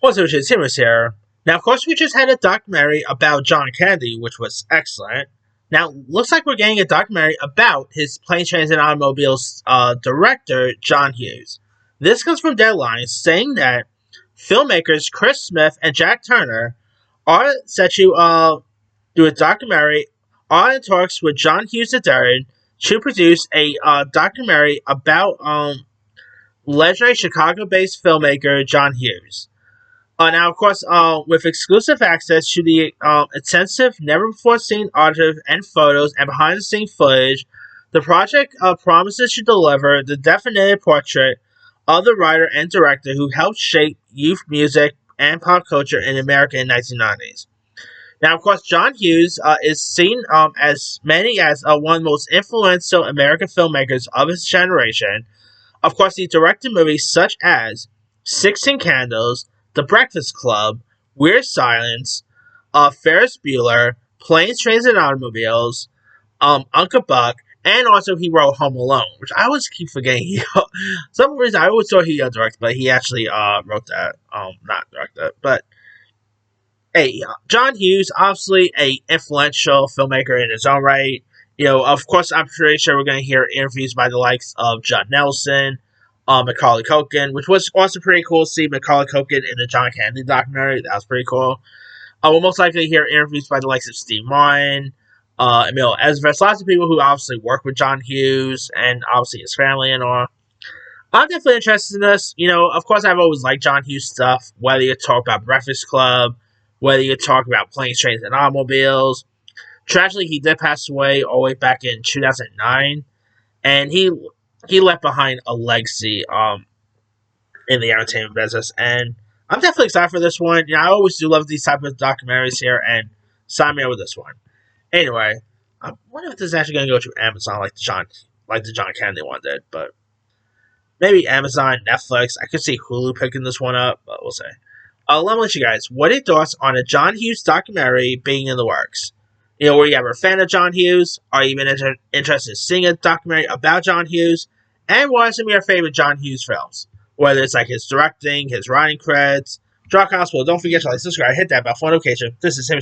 What's up, Simmers here. Now, of course, we just had a documentary about John Kennedy, which was excellent. Now, looks like we're getting a documentary about his Planes, Trains, and Automobiles director, John Hughes. This comes from Deadline, saying that filmmakers Chris Smith and Jack Turner are set to do a documentary on in talks with John Hughes III to produce a documentary about legendary Chicago-based filmmaker John Hughes. Now, of course, with exclusive access to the extensive, never-before-seen archive and photos and behind-the-scenes footage, the project promises to deliver the definitive portrait of the writer and director who helped shape youth music and pop culture in America in the 1990s. Now, of course, John Hughes is seen as many as one of the most influential American filmmakers of his generation. Of course, he directed movies such as 16 Candles, The Breakfast Club, Weird Silence, Ferris Bueller, Planes, Trains, and Automobiles, Uncle Buck, and also he wrote Home Alone, which I always keep forgetting. Some reason I always thought he directed, but he actually wrote that. Not directed, but hey, John Hughes, obviously a influential filmmaker in his own right. Of course, I'm pretty sure we're going to hear interviews by the likes of John Nelson, Macaulay Culkin, which was also pretty cool to see Macaulay Culkin in the John Kennedy documentary. That was pretty cool. We'll most likely hear interviews by the likes of Steve Martin, Emil Ezra, lots of people who obviously work with John Hughes and obviously his family and all. I'm definitely interested in this. Of course, I've always liked John Hughes stuff, whether you talk about Breakfast Club, whether you talk about Planes, Trains, and Automobiles. Tragically, he did pass away all the way back in 2009, and he left behind a legacy in the entertainment business, and I'm definitely excited for this one. I always do love these type of documentaries here, and sign me up with this one. Anyway, I wonder if this is actually going to go to Amazon like the John Kennedy one did, but maybe Amazon, Netflix. I could see Hulu picking this one up, but we'll see. Let me let you guys. What are your thoughts on a John Hughes documentary being in the works? Were you ever a fan of John Hughes? Are you even interested in seeing a documentary about John Hughes? And what are some of your favorite John Hughes films? Whether it's like his directing, his writing credits, drop comments. Well, don't forget to like, subscribe, hit that bell for notification. This is Sam.